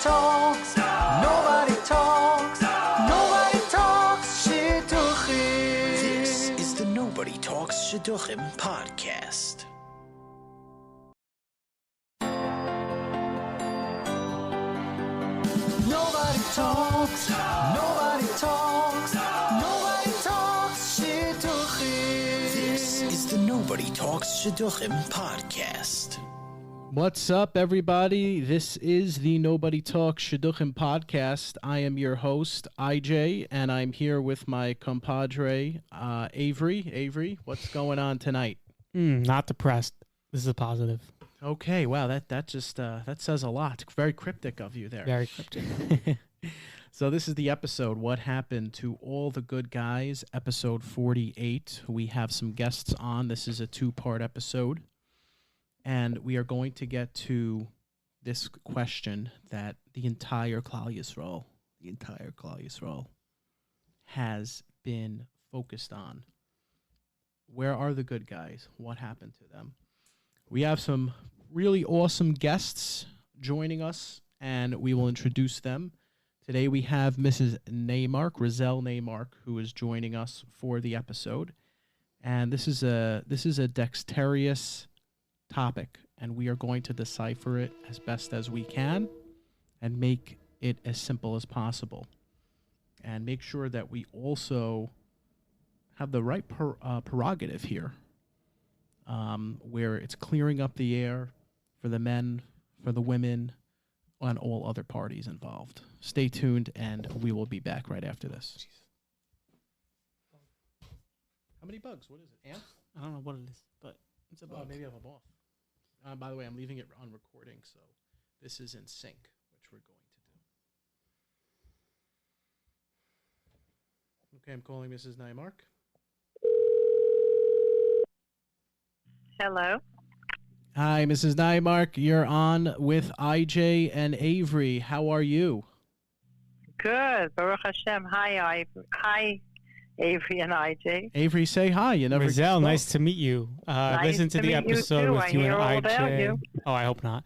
talks, nobody talks, nobody talks Shidduchim. This is the Nobody Talks Shidduchim podcast. Nobody talks, nobody talks, nobody talks Shidduchim. This is the Nobody Talks Shidduchim podcast. What's up, everybody? This is the Nobody Talks Shidduchim podcast. I am your host, IJ, and I'm here with my compadre, Avery. Avery, what's going on tonight? Not depressed. This is a positive. Okay, wow, that just that says a lot. Very cryptic of you there. Very cryptic. So this is the episode, What Happened to All the Good Guys, episode 48. We have some guests on. This is a two-part episode. And we are going to get to this question that the entire Klal Yisrael has been focused on. Where are the good guys? What happened to them? We have some really awesome guests joining us, and we will introduce them. Today we have Mrs. Naimark, Rissel Naimark, who is joining us for the episode. And this is a dexterous topic, and we are going to decipher it as best as we can and make it as simple as possible, and make sure that we also have the right prerogative here, where it's clearing up the air for the men, for the women, and all other parties involved. Stay tuned, and we will be back right after this. Jeez. How many bugs? What is it? Ants? I don't know what it is, but it's a bug. Maybe I have a moth. By the way, I'm leaving it on recording, so this is in sync, which we're going to do. Okay, I'm calling Mrs. Naimark. Hello. Hi, Mrs. Naimark. You're on with IJ and Avery. How are you? Good. Baruch Hashem. Hi, Avery and IJ. Avery, say hi. You never Rissel, nice to meet you. Listen to the episode with you and IJ. Oh, I hope not.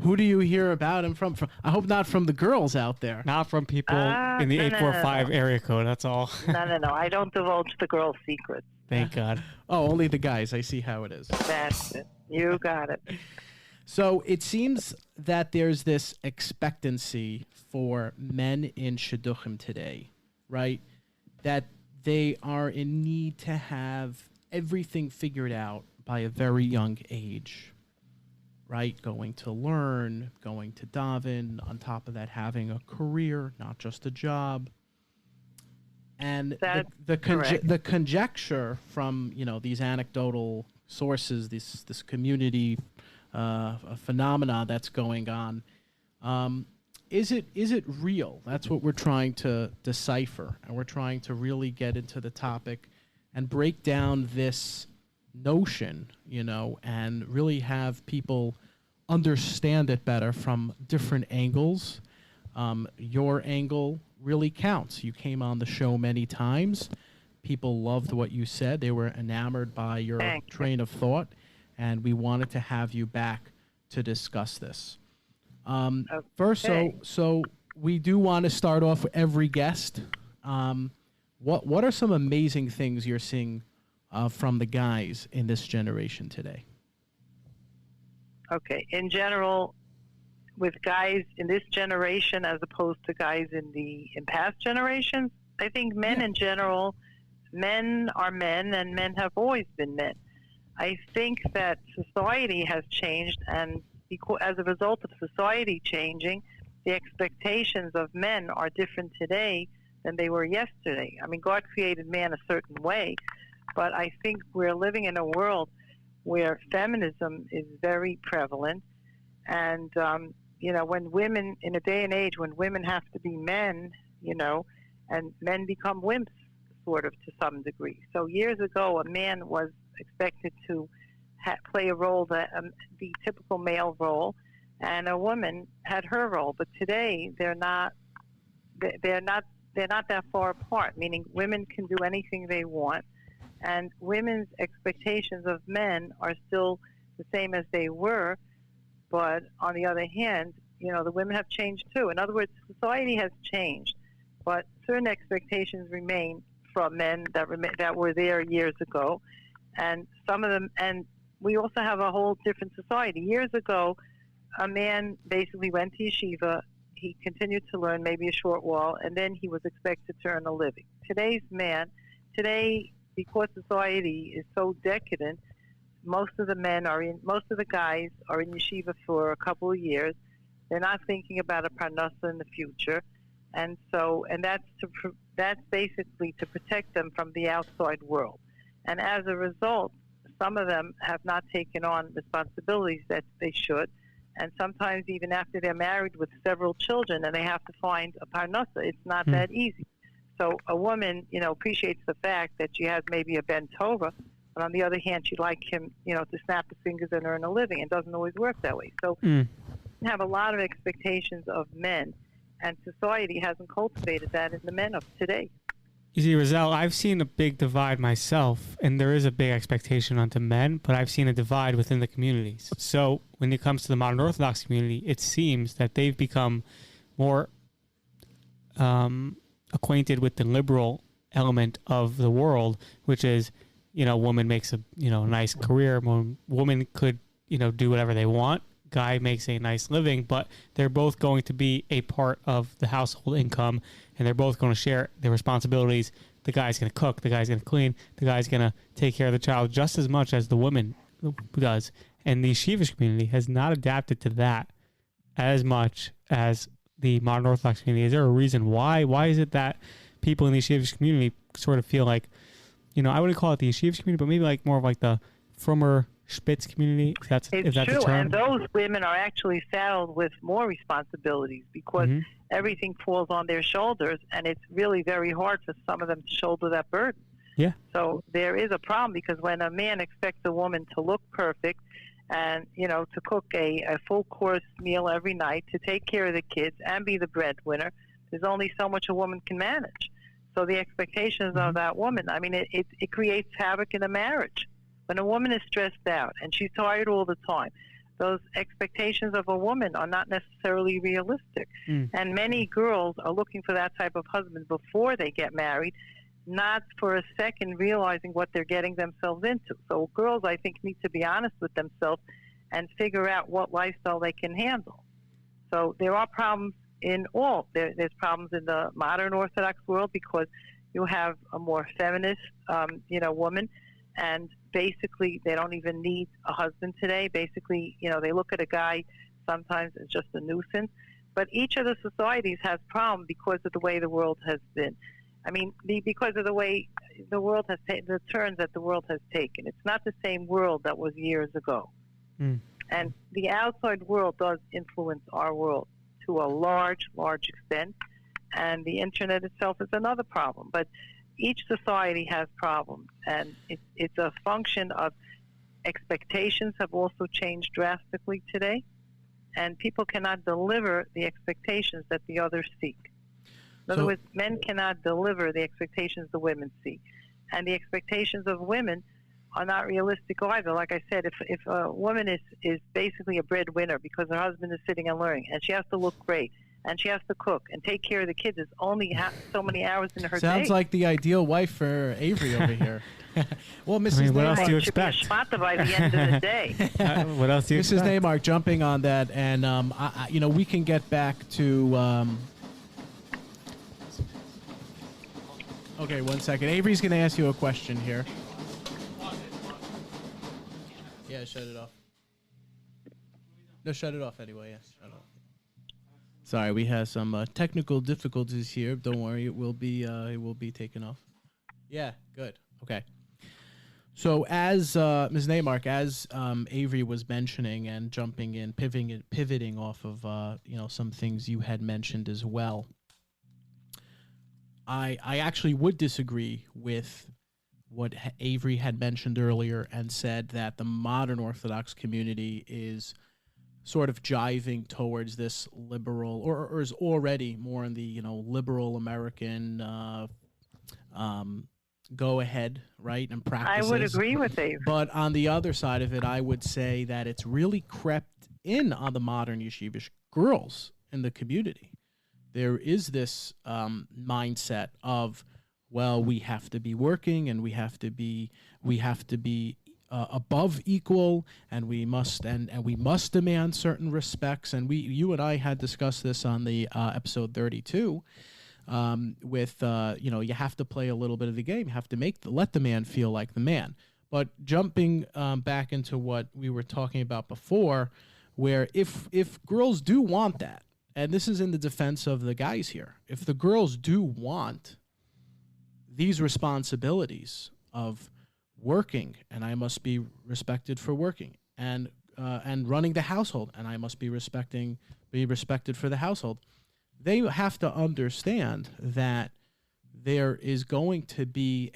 Who do you hear about him from? I hope not from the girls out there. Not from people in the 845 area code, that's all. No. I don't divulge the girls' secrets. Thank God. Oh, only the guys. I see how it is. That's it. You got it. So it seems that there's this expectancy for men in Shidduchim today, right? That they are in need to have everything figured out by a very young age, right? Going to learn, going to daven, on top of that having a career, not just a job. And the conjecture from, these anecdotal sources, this community phenomena that's going on, is it real? That's what we're trying to decipher, and we're trying to really get into the topic and break down this notion, and really have people understand it better from different angles. Your angle really counts. You came on the show many times. People loved what you said. They were enamored by your train of thought, and we wanted to have you back to discuss this. First, so we do want to start off with every guest. What are some amazing things you're seeing from the guys in this generation today? Okay. In general, with guys in this generation as opposed to guys in past generations, I think men in general, men are men, and men have always been men. I think that society has changed, and as a result of society changing, the expectations of men are different today than they were yesterday. I mean, God created man a certain way, but I think we're living in a world where feminism is very prevalent, and when women, in a day and age when women have to be men, and men become wimps, sort of, to some degree. So years ago, a man was expected to play a role, the typical male role, and a woman had her role. But today, they're not that far apart, meaning women can do anything they want, and women's expectations of men are still the same as they were. But on the other hand, the women have changed too. In other words, society has changed, but certain expectations remain from men that were there years ago, and some of them. And we also have a whole different society. Years ago, a man basically went to yeshiva. He continued to learn maybe a short while, and then he was expected to earn a living. Today, because society is so decadent, most of the guys are in yeshiva for a couple of years. They're not thinking about a parnasa in the future, and that's basically to protect them from the outside world. And as a result, some of them have not taken on responsibilities that they should, and sometimes even after they're married with several children and they have to find a parnasa, it's not that easy. So a woman, appreciates the fact that she has maybe a ben tova, but on the other hand, she'd like him, to snap his fingers and earn a living. It doesn't always work that way. So we have a lot of expectations of men, and society hasn't cultivated that in the men of today. You see, Rissel, I've seen a big divide myself, and there is a big expectation onto men, but I've seen a divide within the communities. So when it comes to the modern Orthodox community, it seems that they've become more acquainted with the liberal element of the world, which is, woman makes a, nice career. Woman could, do whatever they want. Guy makes a nice living, but they're both going to be a part of the household income, and they're both going to share their responsibilities. The guy's going to cook, the guy's going to clean, the guy's going to take care of the child just as much as the woman does. And the yeshivish community has not adapted to that as much as the modern Orthodox community. Is there a reason why? Why is it that people in the yeshivish community sort of feel like, I wouldn't call it the yeshivish community, but maybe like more of like the frummer Spitz community, if that's true, a term. And those women are actually saddled with more responsibilities because everything falls on their shoulders, and it's really very hard for some of them to shoulder that burden. Yeah. So there is a problem, because when a man expects a woman to look perfect and, to cook a full-course meal every night, to take care of the kids and be the breadwinner, there's only so much a woman can manage. So the expectations of that woman, it creates havoc in a marriage. When a woman is stressed out and she's tired all the time, those expectations of a woman are not necessarily realistic. And many girls are looking for that type of husband before they get married, not for a second realizing what they're getting themselves into. So girls, I think, need to be honest with themselves and figure out what lifestyle they can handle. So there are problems in all. There's problems in the modern Orthodox world because you have a more feminist, woman, and basically they don't even need a husband today. Basically, they look at a guy sometimes as just a nuisance. But each of the societies has problems because of the way the world has been. Because of the way the world has the turns that the world has taken. It's not the same world that was years ago. And the outside world does influence our world to a large, large extent. And the internet itself is another problem. But each society has problems, and it's a function of expectations have also changed drastically today, and people cannot deliver the expectations that the others seek. In other words, men cannot deliver the expectations the women seek, and the expectations of women are not realistic either. Like I said, if a woman is basically a breadwinner because her husband is sitting and learning, and she has to look great, and she has to cook and take care of the kids, it's only so many hours in her day. Sounds like the ideal wife for Avery over here. Well, Mrs. what else Naimark, do you expect? Should be a shmata by the end of the day. What else do you Mrs. expect? Naimark, jumping on that, and we can get back to. Okay, 1 second. Avery's going to ask you a question here. Yeah, shut it off. No, shut it off anyway. Yes, shut it off. Sorry, we have some technical difficulties here. Don't worry, it will be taken off. Yeah, good. Okay. So as Ms. Naimark, as Avery was mentioning and jumping in, pivoting off of some things you had mentioned as well, I actually would disagree with what Avery had mentioned earlier and said that the modern Orthodox community is sort of jiving towards this liberal, or is already more in the liberal American go ahead, right, and practices. I would agree with Avery. But on the other side of it, I would say that it's really crept in on the modern yeshivish girls in the community. There is this mindset of, well, we have to be working and we have to be above equal, and we must demand certain respects. And you and I had discussed this on the episode 32. With you have to play a little bit of the game. You have to let the man feel like the man. But jumping back into what we were talking about before, where if girls do want that, and this is in the defense of the guys here, if the girls do want these responsibilities of working, and I must be respected for working, and running the household, and I must be respected for the household, they have to understand that there is going to be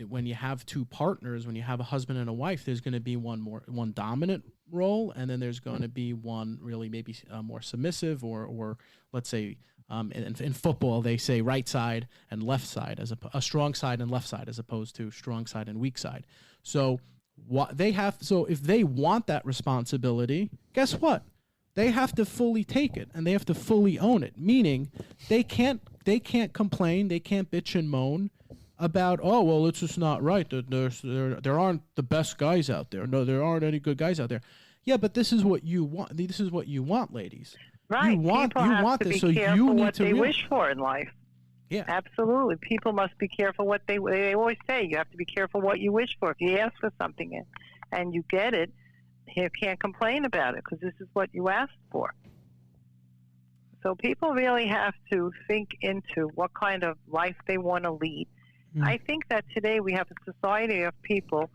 when you have two partners, when you have a husband and a wife, there's going to be one dominant role, and then there's going to be one really maybe more submissive, or let's say in football they say right side and left side, as a strong side and left side, as opposed to strong side and weak side. So if they want that responsibility, guess what? They have to fully take it, and they have to fully own it. Meaning, they can't complain, they can't bitch and moan about, oh, well, it's just not right. There aren't the best guys out there. No, there aren't any good guys out there. Yeah, but this is what you want. This is what you want, ladies. Right. You want this, so careful you need what to they wish for in life. Yeah, absolutely. People must be careful what they always say. You have to be careful what you wish for. If you ask for something and you get it, you can't complain about it, because this is what you asked for. So people really have to think into what kind of life they want to lead. I think that today we have a society of people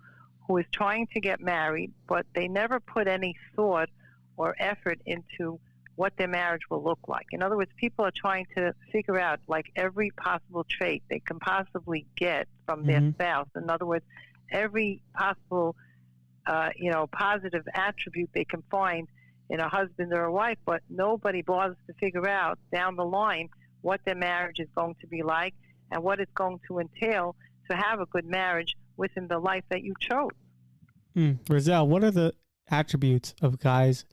who is trying to get married, but they never put any thought or effort into what their marriage will look like. In other words, people are trying to figure out like every possible trait they can possibly get from their spouse. In other words, every possible positive attribute they can find in a husband or a wife, but nobody bothers to figure out down the line what their marriage is going to be like and what it's going to entail to have a good marriage within the life that you chose. Rissel, what are the attributes of guys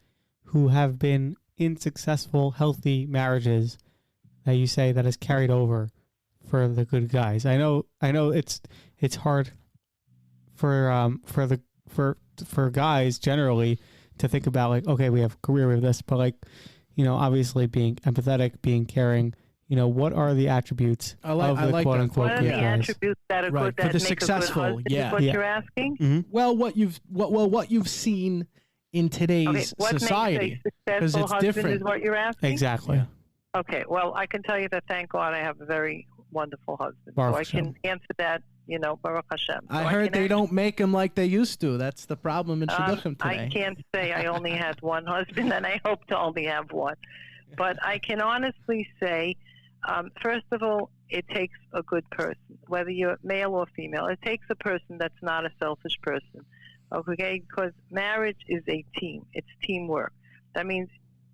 who have been in successful, healthy marriages that you say that has carried over for the good guys? I know it's hard for guys generally to think about, like, okay, we have a career with this, but like, obviously being empathetic, being caring, what are the attributes of the quote unquote what are the attributes that are good, that for the make successful, a good husband, is what you're asking? Mm-hmm. Well, what you've seen in today's society, because it's different, is what you're asking. Exactly. Yeah. Okay. Well, I can tell you that thank God I have a very wonderful husband, Baruch so I Hashem. can answer that. Baruch Hashem. So I heard they don't make them like they used to. That's the problem in Shidduchim today. I can't say I only had one husband, and I hope to only have one. But I can honestly say, first of all, it takes a good person, whether you're male or female. It takes a person that's not a selfish person, okay? Because marriage is a team. It's teamwork. That means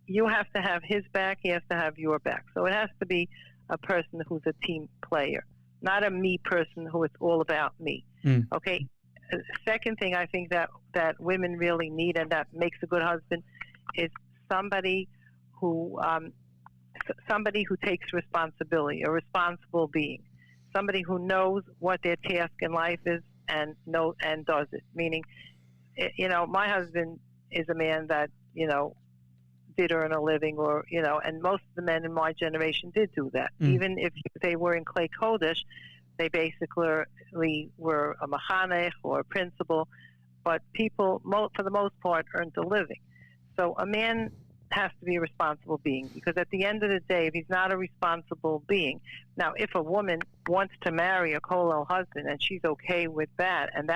you have to have his back, he has to have your back. So it has to be a person who's a team player, not a me person who it's all about me, okay? Second thing I think that women really need and that makes a good husband is somebody who takes responsibility, a responsible being, somebody who knows what their task in life is and does it. Meaning, my husband is a man that did earn a living, or and most of the men in my generation did do that. Even if they were in Klei Kodesh, they basically were a mechanech or a principal, but people, for the most part, earned a living. So a man has to be a responsible being, because at the end of the day, if he's not a responsible being, now if a woman wants to marry a kolel husband and she's okay with that, and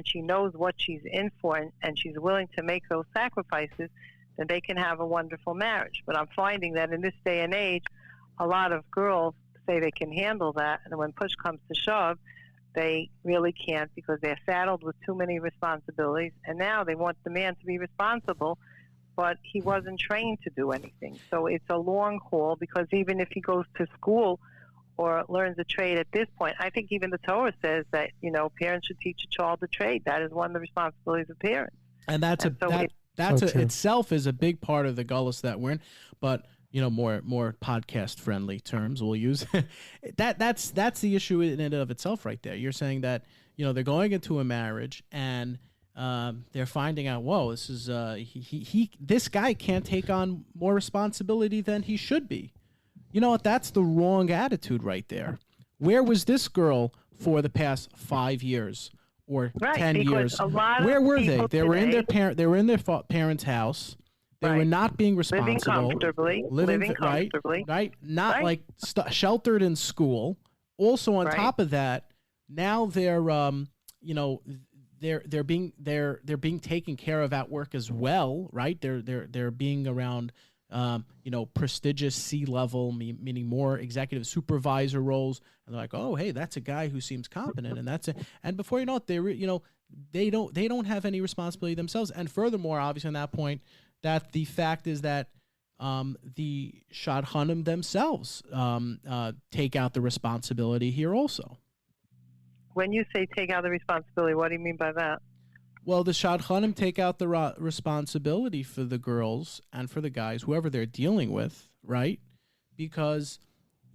she knows what she's in for, and she's willing to make those sacrifices, then they can have a wonderful marriage. But I'm finding that in this day and age, a lot of girls say they can handle that, and when push comes to shove, they really can't, because they're saddled with too many responsibilities, and now they want the man to be responsible, but he wasn't trained to do anything. So it's a long haul, because even if he goes to school or learns a trade at this point, I think even the Torah says that, parents should teach a child a trade. That is one of the responsibilities of parents. And That's So true. itself is a big part of the gullus that we're in, but more podcast friendly terms we'll use. That's the issue in and of itself right there. You're saying that they're going into a marriage and they're finding out, whoa, this is this guy can't take on more responsibility than he should be. You know what? That's the wrong attitude right there. Where was this girl for the past 5 years or 10 years? Where were they? They were in their parents' house. They were not being responsible. Living comfortably. Right? Not like sheltered in school. Also on top of that, now they're they're being taken care of at work as well, right? They're being around prestigious C-level, meaning more executive supervisor roles, and they're like, oh, hey, that's a guy who seems competent, and that's it. And before you know it, they don't have any responsibility themselves. And furthermore, obviously, on that point, that the fact is that the Shadchanim themselves take out the responsibility here also. When you say take out the responsibility, what do you mean by that? Well, the Shadchanim take out the responsibility for the girls and for the guys, whoever they're dealing with, right? Because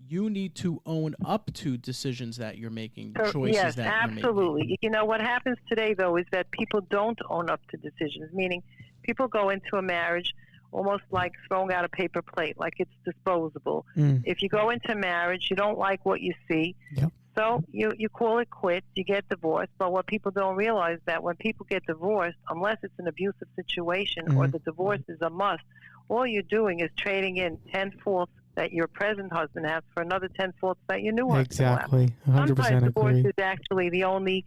you need to own up to decisions that you're making, choices that you're making. Yes, absolutely. What happens today, though, is that people don't own up to decisions, meaning people go into a marriage almost like throwing out a paper plate, like it's disposable. If you go into marriage, you don't like what you see. Yep. So you call it quits, you get divorced, but what people don't realize that when people get divorced, unless it's an abusive situation or the divorce is a must, all you're doing is trading in 10 faults that your present husband has for another 10 faults that your new husband has. Exactly, 100% Sometimes divorce agree. is actually the only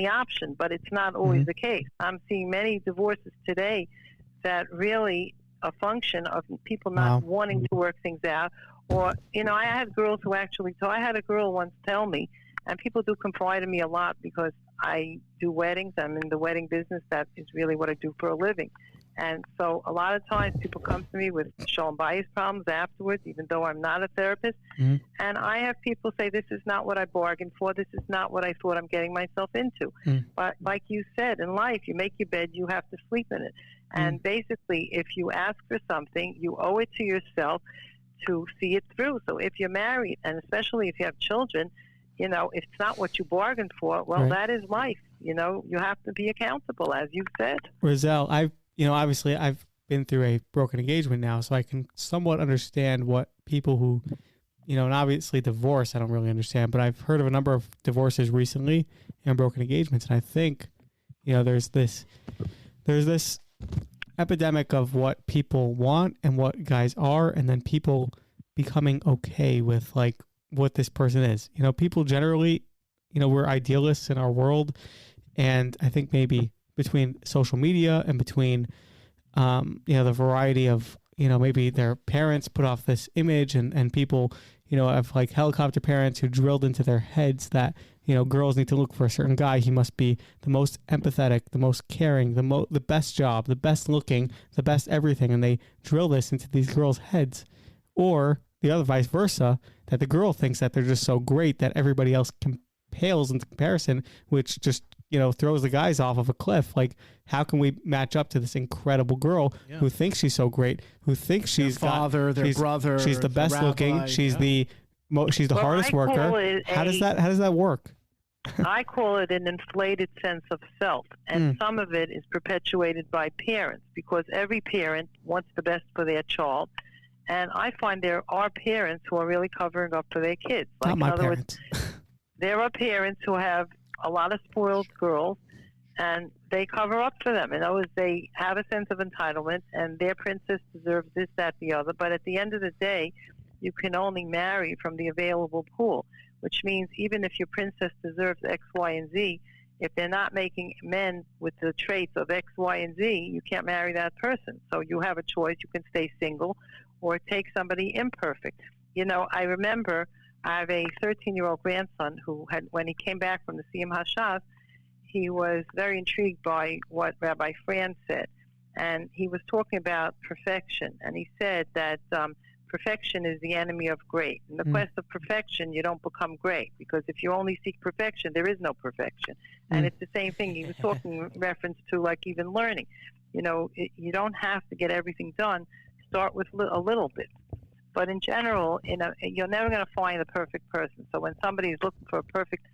option, but it's not always the case. I'm seeing many divorces today that really a function of people not wanting to work things out. Or, I had girls who actually, so I had a girl once tell me, and people do confide in me a lot because I do weddings. I'm in the wedding business. That is really what I do for a living. And so a lot of times people come to me with shalom bayis problems afterwards, even though I'm not a therapist. And I have people say, this is not what I bargained for. This is not what I thought I'm getting myself into. But like you said, in life, you make your bed, you have to sleep in it. And basically, if you ask for something, you owe it to yourself to see it through. So if you're married, and especially if you have children, if it's not what you bargained for, well, that is life. You have to be accountable, as you said. Rissel, obviously I've been through a broken engagement now, so I can somewhat understand what people who, and obviously divorce, I don't really understand, but I've heard of a number of divorces recently and broken engagements. And I think, there's this epidemic of what people want and what guys are, and then people becoming okay with like what this person is. People generally, we're idealists in our world, and I think maybe between social media and between the variety of maybe their parents put off this image, and people have like helicopter parents who drilled into their heads that girls need to look for a certain guy. He must be the most empathetic, the most caring, the best job, the best looking, the best everything. And they drill this into these girls' heads. Or the other vice versa, that the girl thinks that they're just so great that everybody else pales into comparison, which just, throws the guys off of a cliff. Like, how can we match up to this incredible girl who thinks she's so great, who thinks she's their brother, she's the best looking, she's the hardest worker. How does that work? I call it an inflated sense of self, and some of it is perpetuated by parents, because every parent wants the best for their child, and I find there are parents who are really covering up for their kids. Like, Not my parents. There are parents who have a lot of spoiled girls, and they cover up for them. In other words, they have a sense of entitlement, and their princess deserves this, that, the other. But at the end of the day, you can only marry from the available pool, which means even if your princess deserves X, Y, and Z, if they're not making men with the traits of X, Y, and Z, you can't marry that person. So you have a choice. You can stay single or take somebody imperfect. I remember I have a 13-year-old grandson who when he came back from the Siyum HaShas, he was very intrigued by what Rabbi Fran said. And he was talking about perfection. And he said that perfection is the enemy of great. In the quest of perfection, you don't become great, because if you only seek perfection, there is no perfection. And it's the same thing. He was talking in reference to like even learning. You know, you don't have to get everything done. Start with a little bit. But in general, you're never going to find the perfect person. So when somebody is looking for a perfect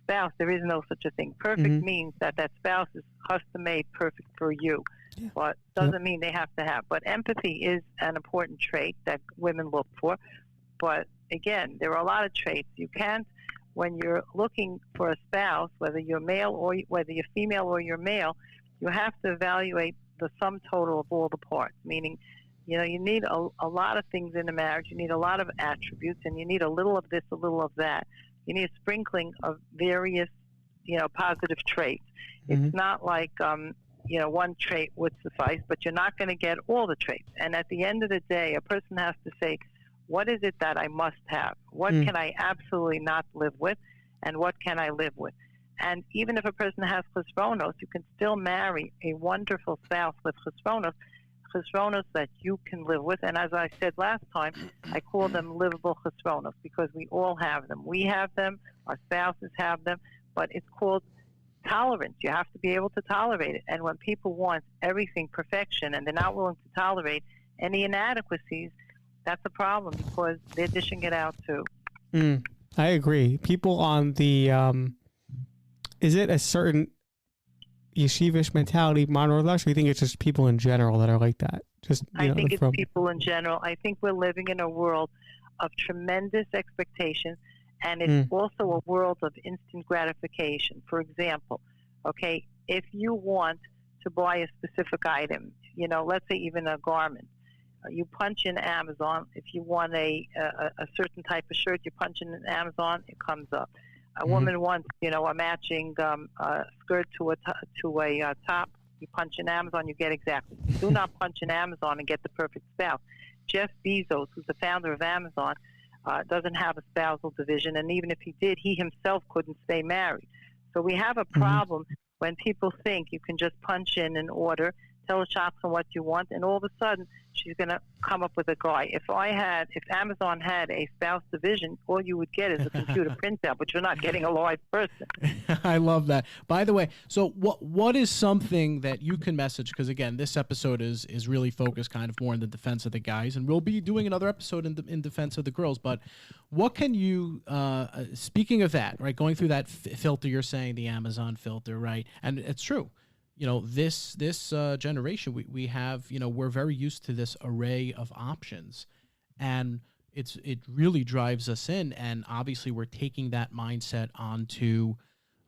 spouse, there is no such a thing. Perfect means that spouse is custom-made perfect for you. Yeah. But doesn't mean they have to have. But empathy is an important trait that women look for. But again, there are a lot of traits. You can't, when you're looking for a spouse, whether you're male or whether you're female or you're male, you have to evaluate the sum total of all the parts, meaning, you know, you need a lot of things in a marriage. You need a lot of attributes, and you need a little of this, a little of that. You need a sprinkling of various, you know, positive traits. It's not like, you know, one trait would suffice, but you're not going to get all the traits. And at the end of the day, a person has to say, what is it that I must have? What can I absolutely not live with? And what can I live with? And even if a person has chesronos, you can still marry a wonderful spouse with chesronos that you can live with. And as I said last time, I call them livable chesronos, because we all have them. We have them, our spouses have them, but it's called tolerance. You have to be able to tolerate it. And when people want everything perfection and they're not willing to tolerate any inadequacies, that's a problem, because they're dishing it out too. I agree. People on the, is it a certain yeshivish mentality, Monroe Lush, or you think it's just people in general that are like that? I think it's people in general. I think we're living in a world of tremendous expectations, and it's also a world of instant gratification. For example, okay, if you want to buy a specific item, you know, let's say even a garment, you punch in Amazon. If you want a certain type of shirt, you punch in Amazon, it comes up. A woman wants, you know, a matching skirt to a top. You punch in Amazon, you get exactly. Do not punch in Amazon and get the perfect spouse. Jeff Bezos, who's the founder of Amazon, doesn't have a spousal division, and even if he did, he himself couldn't stay married. So we have a problem when people think you can just punch in an order, tell the shopman what you want, and all of a sudden she's going to come up with a guy. If Amazon had a spouse division, all you would get is a computer printout, but you're not getting a live person. I love that. By the way, so what is something that you can message? Because again, this episode is really focused kind of more in the defense of the guys, and we'll be doing another episode in defense of the girls. But what can you, speaking of that, right, going through that filter, you're saying the Amazon filter, right? And it's true. You know, this generation, we have, you know, we're very used to this array of options, and it really drives us in. And obviously we're taking that mindset onto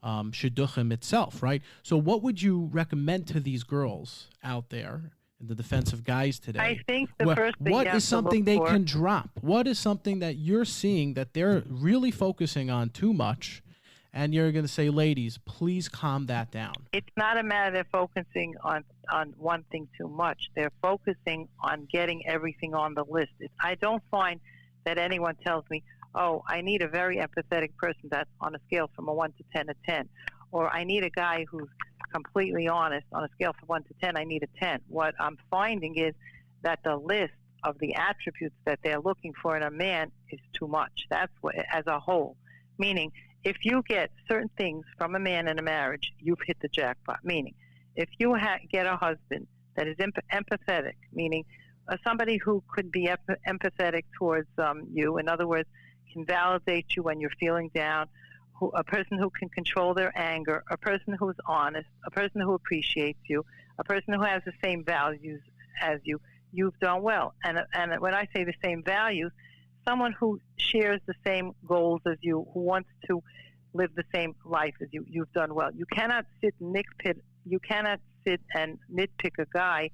Shidduchim itself, right? So what would you recommend to these girls out there in the defense of guys today? I think the first thing what is something they can drop? What is something that you're seeing that they're really focusing on too much? And you're going to say, ladies, please calm that down. It's not a matter they're focusing on one thing too much. They're focusing on getting everything on the list. I don't find that anyone tells me, oh, I need a very empathetic person that's on a scale from a 1 to 10, a 10. Or I need a guy who's completely honest. On a scale from 1 to 10, I need a 10. What I'm finding is that the list of the attributes that they're looking for in a man is too much. That's what, as a whole. Meaning, if you get certain things from a man in a marriage, you've hit the jackpot. Meaning, if you get a husband that is empathetic, meaning somebody who could be empathetic towards you, in other words, can validate you when you're feeling down, a person who can control their anger, a person who's honest, a person who appreciates you, a person who has the same values as you, you've done well. And when I say the same values, someone who shares the same goals as you, who wants to live the same life as you, you've done well. You cannot sit and nitpick a guy,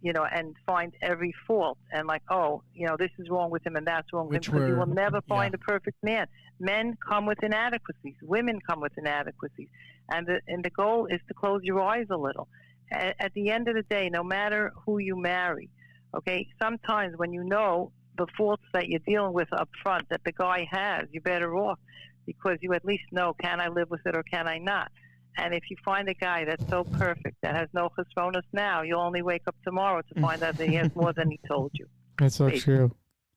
you know, and find every fault and like, oh, you know, this is wrong with him and that's wrong with him, because you will never find a perfect man. Men come with inadequacies. Women come with inadequacies. And the goal is to close your eyes a little. At the end of the day, no matter who you marry, okay, sometimes when you know the faults that you're dealing with up front that the guy has, you're better off, because you at least know, can I live with it or can I not? And if you find a guy that's so perfect, that has no chesronos now, you'll only wake up tomorrow to find out that he has more than he told you. That's so true.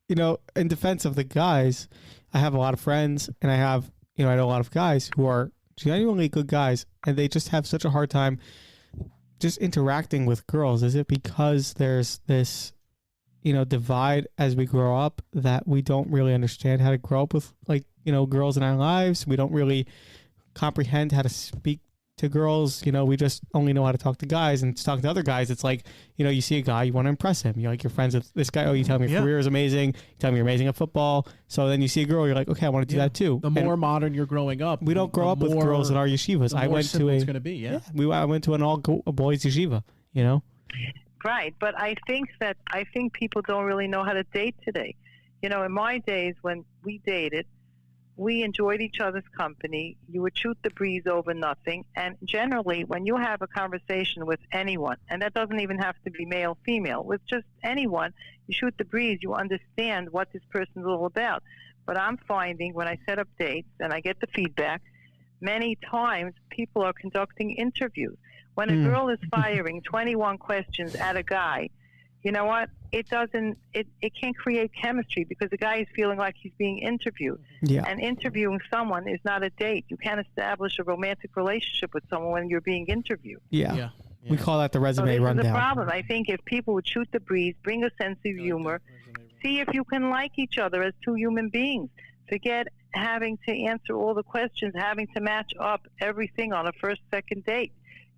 in defense of the guys, I have a lot of friends, and I know a lot of guys who are genuinely good guys, and they just have such a hard time just interacting with girls. Is it because there's this, divide as we grow up that we don't really understand how to grow up with, girls in our lives? We don't really comprehend how to speak to girls. We just only know how to talk to guys, and to talk to other guys, it's like, you see a guy, you want to impress him. You're friends with this guy. Oh, you tell me your career is amazing. You tell me you're amazing at football. So then you see a girl, you're like, okay, I want to do that too. The more modern you're growing up, we don't grow up with girls in our yeshivas. I went to it's going to be, I went to an all boys yeshiva, Right, but I think people don't really know how to date today. In my days when we dated, we enjoyed each other's company. You would shoot the breeze over nothing. And generally, when you have a conversation with anyone, and that doesn't even have to be male, female, with just anyone, you shoot the breeze, you understand what this person's all about. But I'm finding when I set up dates and I get the feedback, many times people are conducting interviews. When a girl is firing 21 questions at a guy, you know what? It can't create chemistry because the guy is feeling like he's being interviewed. Yeah. And interviewing someone is not a date. You can't establish a romantic relationship with someone when you're being interviewed. Yeah. We call that the resume rundown. This is the problem. I think if people would shoot the breeze, bring a sense of humor, see if you can like each other as two human beings. Forget having to answer all the questions, having to match up everything on a first, second date.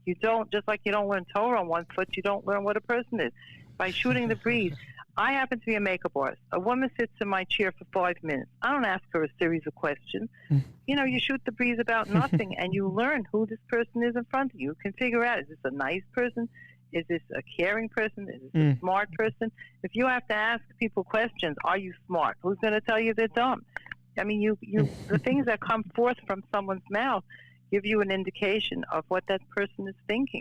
You don't, just like you don't learn Torah on one foot, you don't learn what a person is. By shooting the breeze, I happen to be a makeup artist. A woman sits in my chair for 5 minutes. I don't ask her a series of questions. You shoot the breeze about nothing, and you learn who this person is in front of you. You can figure out, is this a nice person? Is this a caring person? Is this a smart person? If you have to ask people questions, are you smart? Who's going to tell you they're dumb? I mean, the things that come forth from someone's mouth give you an indication of what that person is thinking.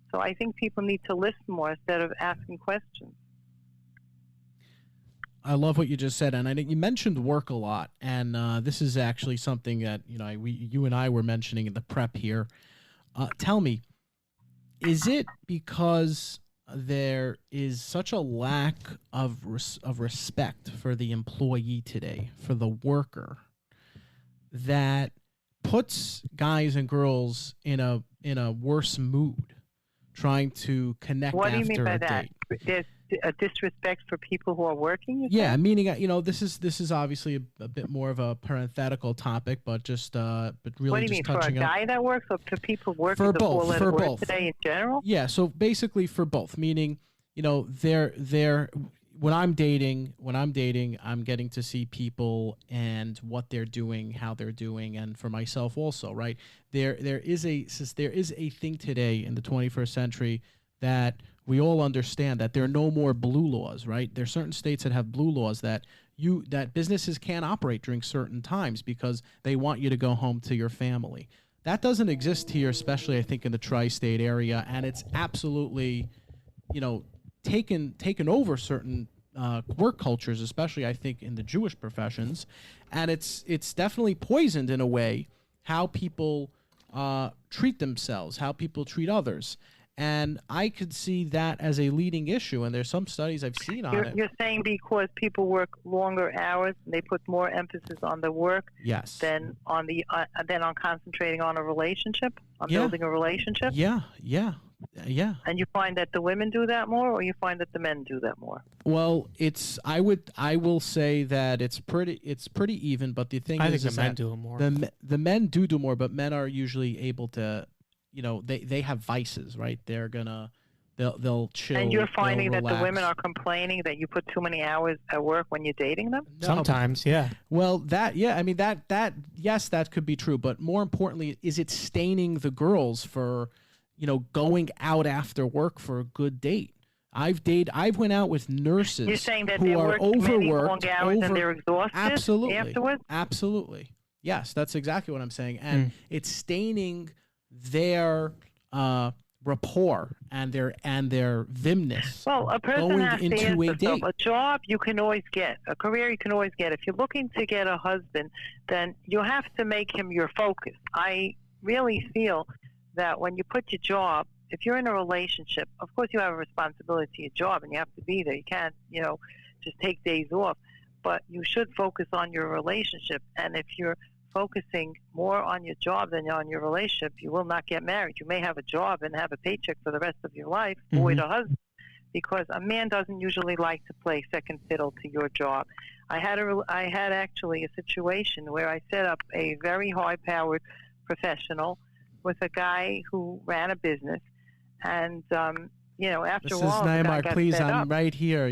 So I think people need to listen more instead of asking questions. I love what you just said, and you mentioned work a lot, and this is actually something that you and I were mentioning in the prep here. Tell me, is it because there is such a lack of respect for the employee today, for the worker, that puts guys and girls in a worse mood, trying to connect What after do you mean by a that? date? There's a disrespect for people who are working? Yeah, meaning this is obviously a bit more of a parenthetical topic, but just but really what do you just mean, for a guy that works or for people working for the both, four-letter word both today in general? Yeah, so basically for both, meaning they're when I'm dating, I'm getting to see people and what they're doing, how they're doing, and for myself also, right? There is a thing today in the 21st century that we all understand, that there are no more blue laws, right? There are certain states that have blue laws that businesses can't operate during certain times because they want you to go home to your family. That doesn't exist here, especially I think in the tri-state area, and it's absolutely, taken over certain work cultures, especially I think in the Jewish professions, and it's definitely poisoned in a way how people treat themselves, how people treat others. And I could see that as a leading issue, and there's some studies I've seen on it. You're saying because people work longer hours, they put more emphasis on the work than on concentrating on a relationship, building a relationship? Yeah. And you find that the women do that more, or you find that the men do that more? Well, I will say that it's pretty even, but the thing I is think the men do it more. The men do more, but men are usually able to, they have vices, right? They'll chill. And you're finding that the relax. women are complaining that you put too many hours at work when you're dating them? No, sometimes, yeah. Well, yes, that could be true, but more importantly, is it staining the girls for, going out after work for a good date? I've went out with nurses. You're saying that who they're are working many overworked, long hours and they're exhausted afterwards? Absolutely. Yes, that's exactly what I'm saying. And it's staining their rapport and their vimness. Well, a person going has to into ask a themselves, date. a job you can always get, a career you can always get. If you're looking to get a husband, then you have to make him your focus. I really feel that when you put your job, if you're in a relationship, of course you have a responsibility to your job and you have to be there. You can't, just take days off. but you should focus on your relationship. And if you're focusing more on your job than on your relationship, you will not get married. You may have a job and have a paycheck for the rest of your life, boy to husband, because a man doesn't usually like to play second fiddle to your job. I had actually a situation where I set up a very high-powered professional with a guy who ran a business, and after a while, Mrs. Naimark, please, fed I'm up. right here.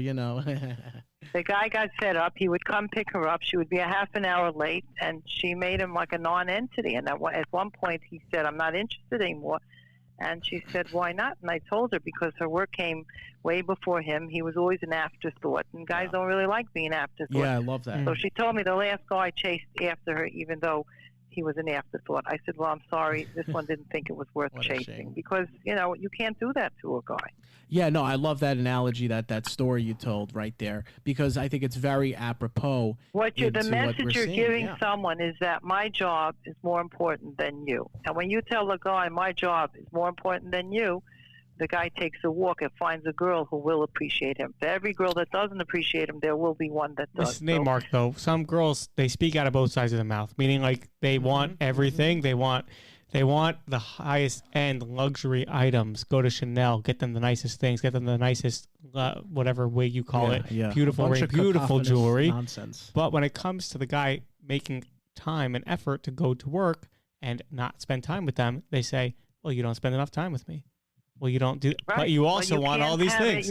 The guy got fed up. He would come pick her up. She would be a half an hour late, and she made him like a non-entity. And at one point, he said, "I'm not interested anymore." And she said, "Why not?" And I told her, because her work came way before him. He was always an afterthought, and guys don't really like being afterthought. Yeah, I love that. So she told me the last guy chased after her, even though he was an afterthought. I said, "Well, I'm sorry. This one didn't think it was worth What a chasing, shame. because you can't do that to a guy." Yeah, no, I love that analogy, that story you told right there, because I think it's very apropos. The into what message we're you're seeing, giving yeah. someone is that my job is more important than you. And when you tell a guy my job is more important than you, the guy takes a walk and finds a girl who will appreciate him. For every girl that doesn't appreciate him, there will be one that does. Mrs. Naimark, though, some girls, they speak out of both sides of the mouth, meaning like they want everything. They want the highest end luxury items. Go to Chanel, get them the nicest things, get them the nicest whatever way you call it, beautiful ring, beautiful jewelry. Nonsense. But when it comes to the guy making time and effort to go to work and not spend time with them, they say, "Well, you don't spend enough time with me. Well, you don't do." Right. But you also want all these things.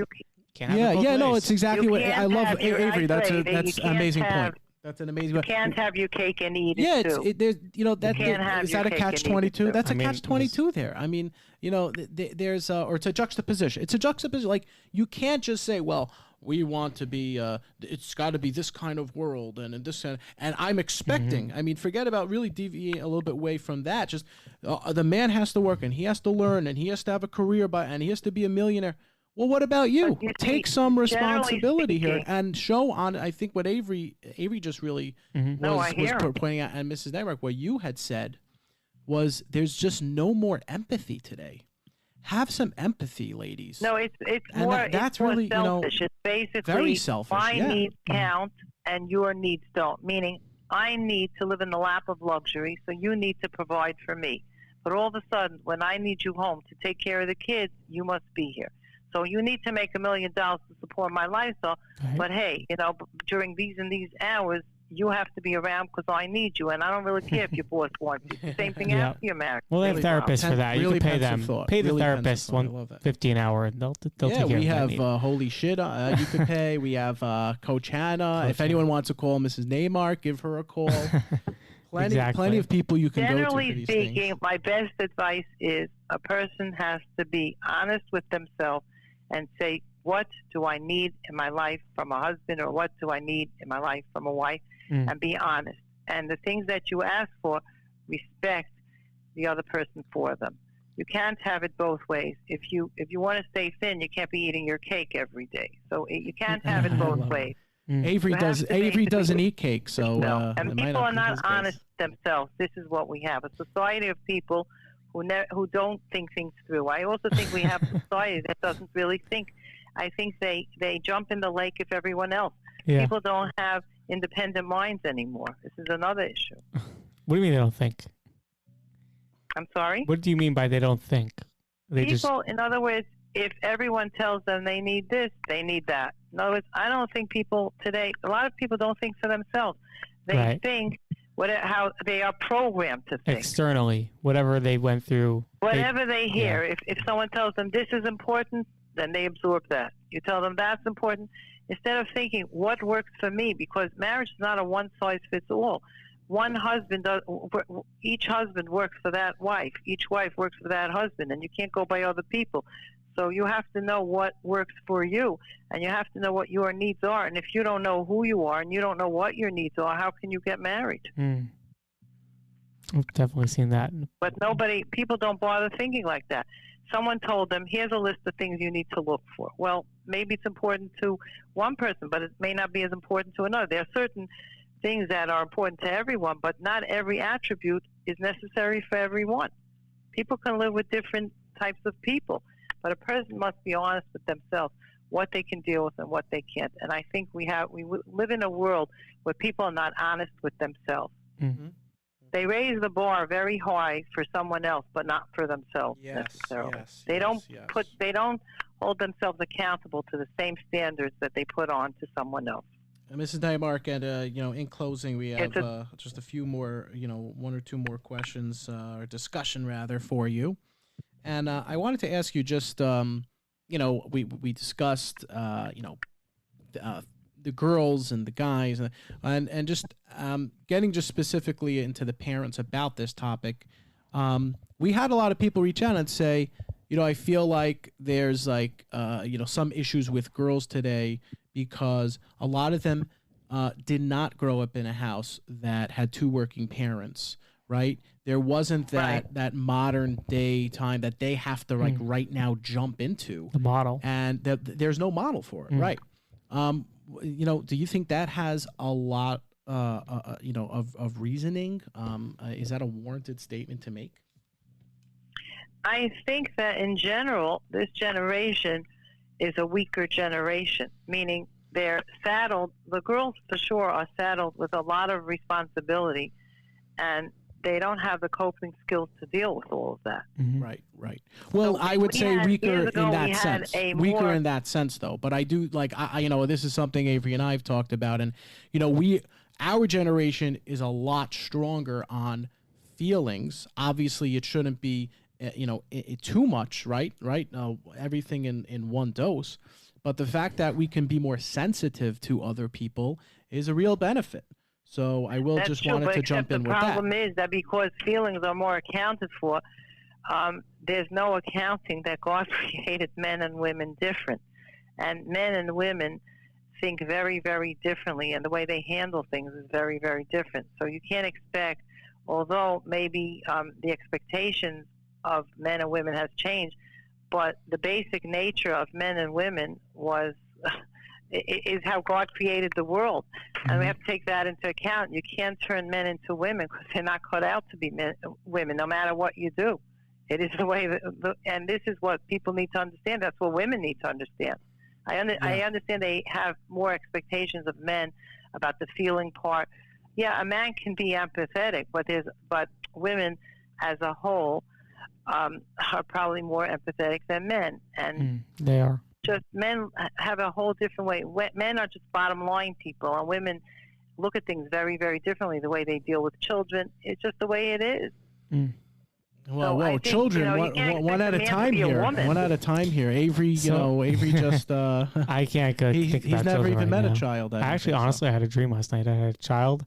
Can't have it both No, ways. it's exactly You what can't I love. have your- Avery, that's I an agree that you amazing can't have- point. That's an amazing You point. can't have your cake and eat Yeah, it too. there's that can't have is your that a cake and eat it catch-22? too. That's a I mean, catch-22 there. I mean, there's or it's a juxtaposition. It's a juxtaposition. Like, you can't just say, well, we want to be it's got to be this kind of world and this and I'm expecting. I mean, forget about really deviating a little bit away from that. Just the man has to work and he has to learn and he has to have a career and he has to be a millionaire. Well, what about you? But you Take see, some generally responsibility here speaking- and show on. I think what Avery just really No, I was hear him. pointing out, and Mrs. Naimark, what you had said was there's just no more empathy today. Have some empathy, ladies. No, it's And more that's it's more really, selfish. It's basically very selfish, my yeah. needs count and your needs don't. Meaning, I need to live in the lap of luxury, so you need to provide for me. But all of a sudden, when I need you home to take care of the kids, you must be here. So you need to make $1 million to support my lifestyle. Right. But hey, during these and these hours, you have to be around because I need you, and I don't really care if your boss wants you. The same thing Yeah. after you're married. Well, they have Really therapists for that. You really can pay pensive them. thought. Pay the Really pensive therapist thought. I love that. $1.50 an hour, and they'll take care we of have that need. Holy Shit you could pay. We have Coach Hannah. If anyone wants to call Mrs. Naimark, give her a call. Exactly. Plenty of people you can go to for Generally these speaking, things. my best advice is a person has to be honest with themselves and say, what do I need in my life from a husband, or what do I need in my life from a wife, and be honest. And the things that you ask for, respect the other person for them. You can't have it both ways. If you want to stay thin, you can't be eating your cake every day. So you can't have it both ways. Avery You have to basically- doesn't eat cake, so No. it And might people are be not his case. honest with themselves. This is what we have: a society of people who don't think things through. I also think we have a society that doesn't really think. I think they jump in the lake of everyone else. Yeah. People don't have independent minds anymore. This is another issue. What do you mean they don't think? I'm sorry? What do you mean by they don't think? They just People, in other words, if everyone tells them they need this, they need that. In other words, I don't think people today, a lot of people don't think for themselves. They Right. think how they are programmed to think. externally, whatever they went through. Whatever they hear, if someone tells them this is important, then they absorb that. You tell them that's important, instead of thinking what works for me, because marriage is not a one-size-fits-all. Each husband works for that wife. Each wife works for that husband, and you can't go by other people. So you have to know what works for you, and you have to know what your needs are. And if you don't know who you are and you don't know what your needs are, how can you get married? I've definitely seen that. But people don't bother thinking like that. Someone told them, here's a list of things you need to look for. Well, maybe it's important to one person, but it may not be as important to another. There are certain things that are important to everyone, but not every attribute is necessary for everyone. People can live with different types of people, but a person must be honest with themselves. what they can deal with and what they can't. And I think we live in a world where people are not honest with themselves. Mm-hmm. They raise the bar very high for someone else, but not for themselves necessarily. They don't hold themselves accountable to the same standards that they put on to someone else. And Mrs. Naimark, and in closing, we have just a few more, one or two more questions or discussion rather for you. And I wanted to ask you just, we discussed, the girls and the guys, and just getting just specifically into the parents about this topic. We had a lot of people reach out and say, I feel like there's some issues with girls today because a lot of them did not grow up in a house that had two working parents, right? There wasn't that modern day time that they have to right now jump into the model, and there's no model for it, right? Do you think that has a lot, of reasoning? Is that a warranted statement to make? I think that in general, this generation is a weaker generation, meaning they're saddled, the girls for sure are saddled with a lot of responsibility, and they don't have the coping skills to deal with all of that. Mm-hmm. Right. Well, I would say weaker in that sense. Weaker in that sense, though. But I do this is something Avery and I have talked about, and our generation is a lot stronger on feelings. Obviously, it shouldn't be too much, right? Everything in one dose. But the fact that we can be more sensitive to other people is a real benefit. So I will wanted to jump in with that. The problem is that because feelings are more accounted for, there's no accounting that God created men and women different. And men and women think very, very differently, and the way they handle things is very, very different. So you can't expect, although maybe the expectations of men and women has changed, but the basic nature of men and women is how God created the world. And we have to take that into account. You can't turn men into women because they're not cut out to be women, no matter what you do. It is the way, and this is what people need to understand. That's what women need to understand. I understand they have more expectations of men about the feeling part. Yeah, a man can be empathetic, but women as a whole are probably more empathetic than men. And they are. Just men have a whole different way. Men are just bottom line people, and women look at things very, very differently. The way they deal with children, it's just the way it is. Well, so children, one at a time here. One at a time here. Avery, Avery just. I can't go. He's never even met a child. Honestly, I had a dream last night. I had a child,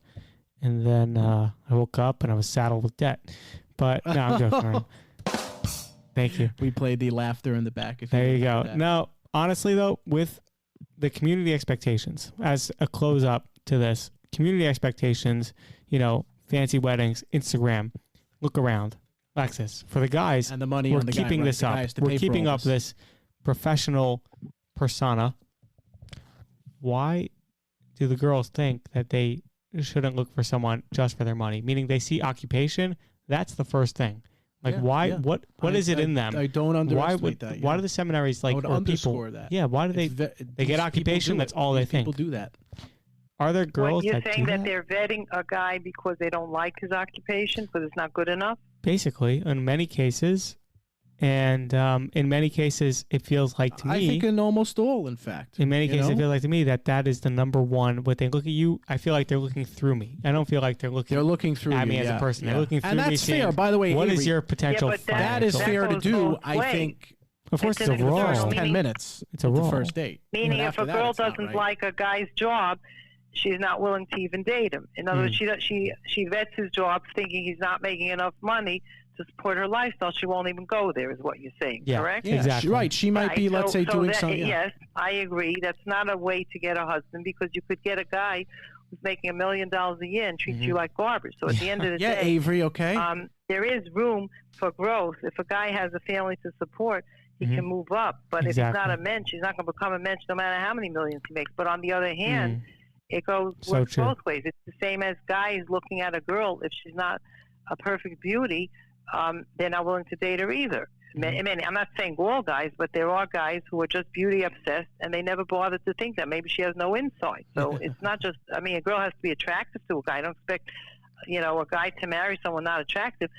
and then I woke up and I was saddled with debt. But no, I'm joking around. Thank you. We played the laughter in the back. There you go. No. Honestly, though, with the community expectations, as a close up to this, community expectations, fancy weddings, Instagram, look around. Alexis, for the guys, and the money we're on the keeping this up. We're keeping up this professional persona. Why do the girls think that they shouldn't look for someone just for their money? Meaning they see occupation, that's the first thing. Why? Yeah. What is it in them? I don't underestimate that. Why do the seminaries or people? That. Yeah. Why do they get occupation? That's all they think. People do that. Are there girls you're that saying do that they're vetting a guy because they don't like his occupation because it's not good enough? Basically, in many cases, and in many cases, it feels like to me. I think in almost all, in fact. In many cases, it feels like to me that is the number one. When they look at you, I feel like they're looking through me. I don't feel like they're looking through at me as a person. Yeah. They're looking through me. And that's fair, by the way. What Avery, is your potential? That is fair to do. I think. Of course, it's a role. First 10 minutes. It's a role. The first date. Meaning, if a girl doesn't like a guy's job, she's not willing to even date him. In other words, she vets his job, thinking he's not making enough money to support her lifestyle. She won't even go there, is what you're saying, correct? Yeah, exactly. Right. She might be, let's say, doing something. Yes, I agree. That's not a way to get a husband because you could get a guy who's making $1 million a year and treats you like garbage. So at the end of the day, Avery, okay. There is room for growth. If a guy has a family to support, he can move up. But if he's not a mensch, he's not going to become a mensch no matter how many millions he makes. But on the other hand, it goes both ways. It's the same as guys looking at a girl. If she's not a perfect beauty, they're not willing to date her either. I'm not saying all guys, but there are guys who are just beauty obsessed and they never bothered to think that maybe she has no insight. So it's not just, a girl has to be attractive to a guy. I don't expect, a guy to marry someone not attractive,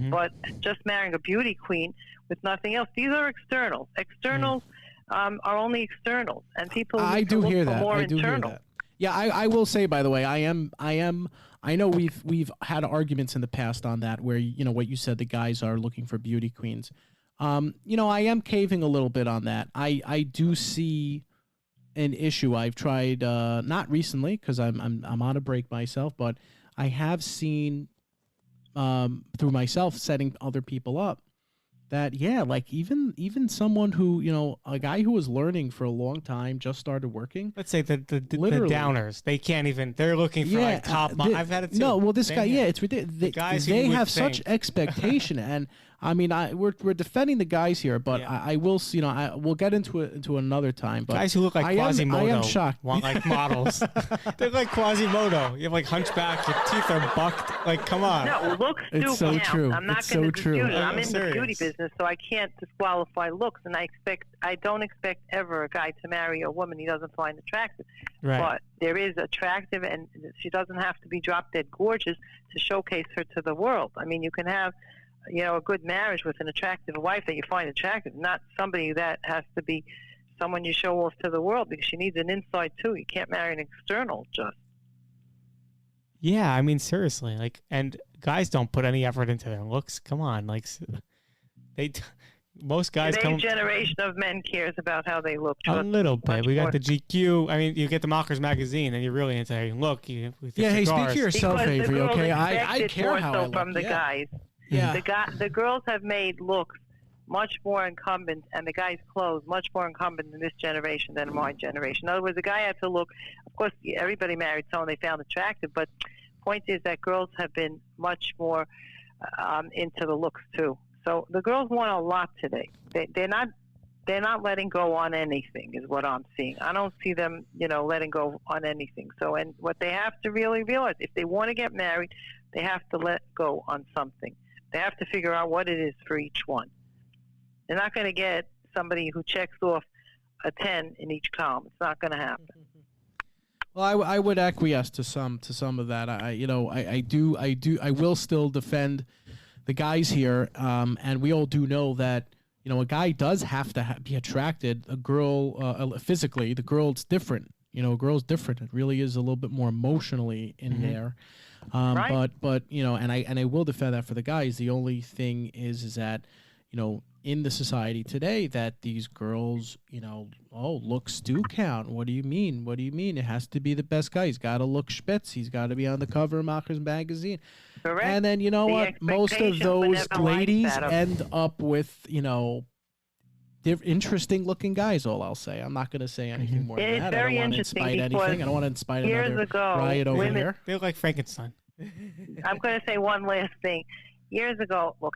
but just marrying a beauty queen with nothing else. These are externals. Externals are only externals, and people need to look for more internal. Yeah, I will say, by the way, I know we've had arguments in the past on that where, what you said, the guys are looking for beauty queens. I am caving a little bit on that. I do see an issue. I've tried, not recently because I'm on a break myself, but I have seen through myself setting other people up that, like even someone who, a guy who was learning for a long time, just started working. Let's say the downers, they can't even, they're looking for like top. I've had it too. No, well, this guy, it's ridiculous. They have such expectation, and we're defending the guys here, but I will, we'll get into it into another time. But guys who look like Quasimodo, I am shocked. Want like models. They're like Quasimodo. You have like hunchback, your teeth are bucked. Like, come on. No, looks do it's so count. true. I'm not going to dispute it. I'm in the beauty business, so I can't disqualify looks, and I don't expect ever a guy to marry a woman he doesn't find attractive. Right. But there is attractive, and she doesn't have to be drop dead gorgeous to showcase her to the world. You can have a good marriage with an attractive wife that you find attractive, not somebody that has to be someone you show off to the world, because she needs an inside too. You can't marry an external just. Yeah, seriously, and guys don't put any effort into their looks. Come on, most guys Today's generation of men cares about how they look. A little bit. We got the GQ. You get the Mockers magazine, and you're really into how you look. Hey, speak for yourself, Avery. Okay, I care how I look. From the guys. Yeah. The girls have made looks much more incumbent, and the guys' clothes much more incumbent in this generation than my generation. In other words, the guy had to look. Of course, everybody married someone they found attractive, but point is that girls have been much more into the looks too. So the girls want a lot today. They're not letting go on anything, is what I'm seeing. I don't see them, letting go on anything. So, and what they have to really realize, if they want to get married, they have to let go on something. They have to figure out what it is for each one. They're not going to get somebody who checks off a 10 in each column. It's not going to happen. Well, I would acquiesce to some of that. I will still defend the guys here, and we all do know that a guy does have to be attracted. A girl, physically, the girl's different. A girl's different. It really is a little bit more emotionally in there. Right. But and I will defend that for the guys. The only thing is that in the society today, that these girls, looks do count. What do you mean? What do you mean? It has to be the best guy. He's got to look spitz. He's got to be on the cover of Mockers magazine. Correct. And then what? Most of those ladies end up with interesting looking guys. All I'll say. I'm not going to say anything more than that. I don't want to incite anything. I don't want to incite another riot over here. They look like Frankenstein. I'm going to say one last thing. Years ago, look,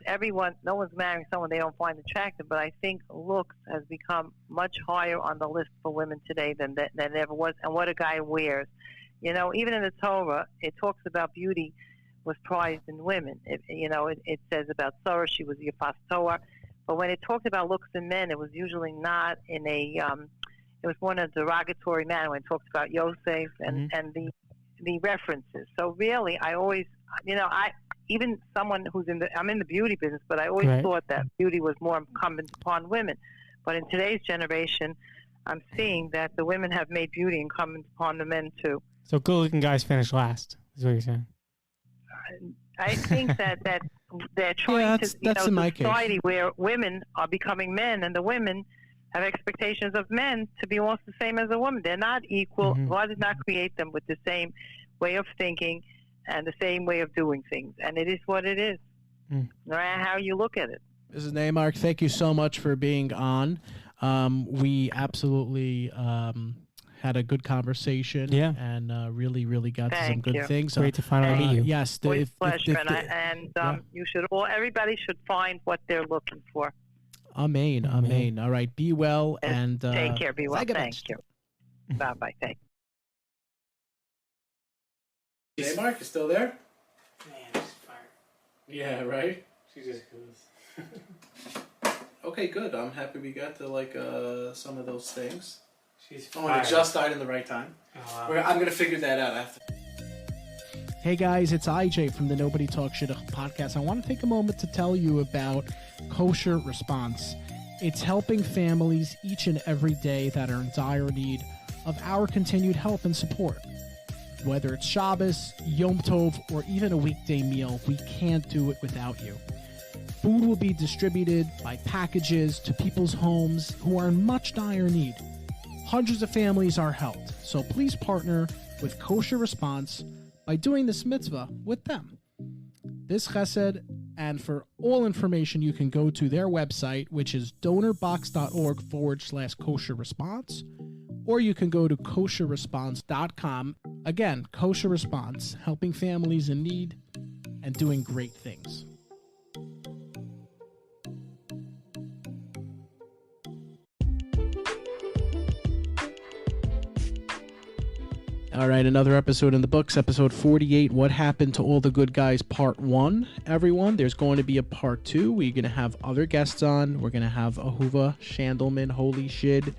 no one's marrying someone they don't find attractive, but I think looks has become much higher on the list for women today than it ever was, and what a guy wears. Even in the Torah, it talks about beauty was prized in women. It says about Sarah, she was Yafas Torah, but when it talked about looks in men, it was usually not in it was more in a derogatory manner when it talks about Yosef and the references. So really, I always, even someone who's I'm in the beauty business, but I always thought that beauty was more incumbent upon women. But in today's generation, I'm seeing that the women have made beauty incumbent upon the men too. So good-looking guys finish last, is what you're saying? I think that they're trying to, society where women are becoming men, and the women have expectations of men to be almost the same as a woman. They're not equal. God did not create them with the same way of thinking and the same way of doing things. And it is what it is, no matter how you look at it. Mrs. Naimark, thank you so much for being on. We absolutely had a good conversation and really, really got to some good things. Great to finally meet you. Yes. With pleasure. You should everybody should find what they're looking for. Amen. Amen. All right. Be well and take care. Be well. Thank you. Bye-bye. Thank you. Naimark, you still there? Man, she's fired. Yeah, right? She just goes. Okay, good. I'm happy we got to like some of those things. She's Oh, and it just died in the right time. Oh, wow. I'm gonna figure that out after. Hey guys, it's IJ from the Nobody Talks Shidduchim podcast. I want to take a moment to tell you about Kosher Response. It's helping families each and every day that are in dire need of our continued help and support. Whether it's Shabbos, Yom Tov, or even a weekday meal, we can't do it without you. Food will be distributed by packages to people's homes who are in much dire need. Hundreds of families are helped, so please partner with Kosher Response by doing this mitzvah with them. This chesed, and for all information, you can go to their website, which is donorbox.org/kosher response, or you can go to kosherresponse.com. Again, Kosher Response, helping families in need and doing great things. All right, another episode in the books, episode 48, What Happened to All the Good Guys, part 1, everyone. There's going to be a part 2. We're going to have other guests on. We're going to have Ahuva Shandelman, Holy Shid.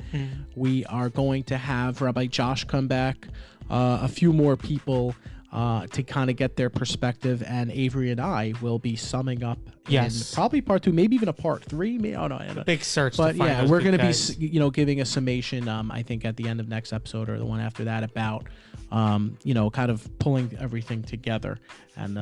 We are going to have Rabbi Josh come back, a few more people to kind of get their perspective, and Avery and I will be summing up in probably part 2, maybe even a part 3. Big search. But to find yeah, those we're good going to guys. be, giving a summation, I think at the end of next episode or the one after that about, kind of pulling everything together and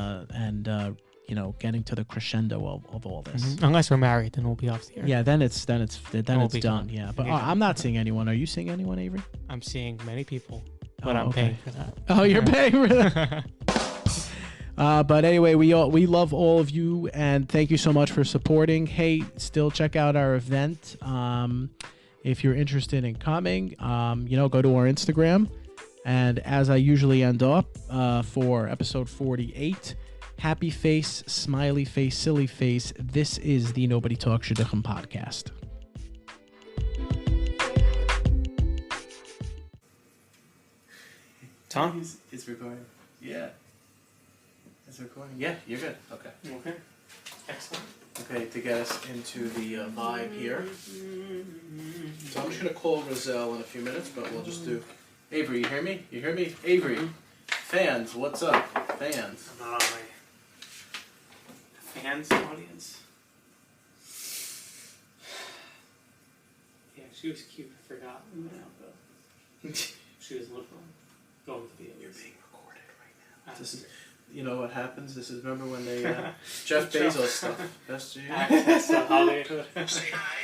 getting to the crescendo of all this. Unless we're married, then we'll be off the air. Yeah, then it's done. be Yeah, but Yeah. I'm not seeing anyone. Are you seeing anyone, Avery? I'm seeing many people, but Oh, I'm okay. paying for that. Oh, you're paying for that. But anyway, we love all of you, and thank you so much for supporting. Hey, still check out our event. If you're interested in coming, go to our Instagram. And as I usually end up for episode 48, happy face, smiley face, silly face. This is the Nobody Talks Shidduchim podcast. Tom? It's recording. Yeah. It's recording. Yeah, you're good. Okay. Okay. Excellent. Okay, to get us into the vibe here. So I'm just going to call Rissel in a few minutes, but we'll just do... Avery, you hear me? You hear me? Avery. Fans, what's up? Fans. I'm not on my fans audience. Yeah, she was cute. I forgot. We went out though. She was liberal. Going to be. You're being recorded right now. This is, You know what happens? This is, remember when they... Jeff Bezos stuff. That's Access to Hollywood. Say hi.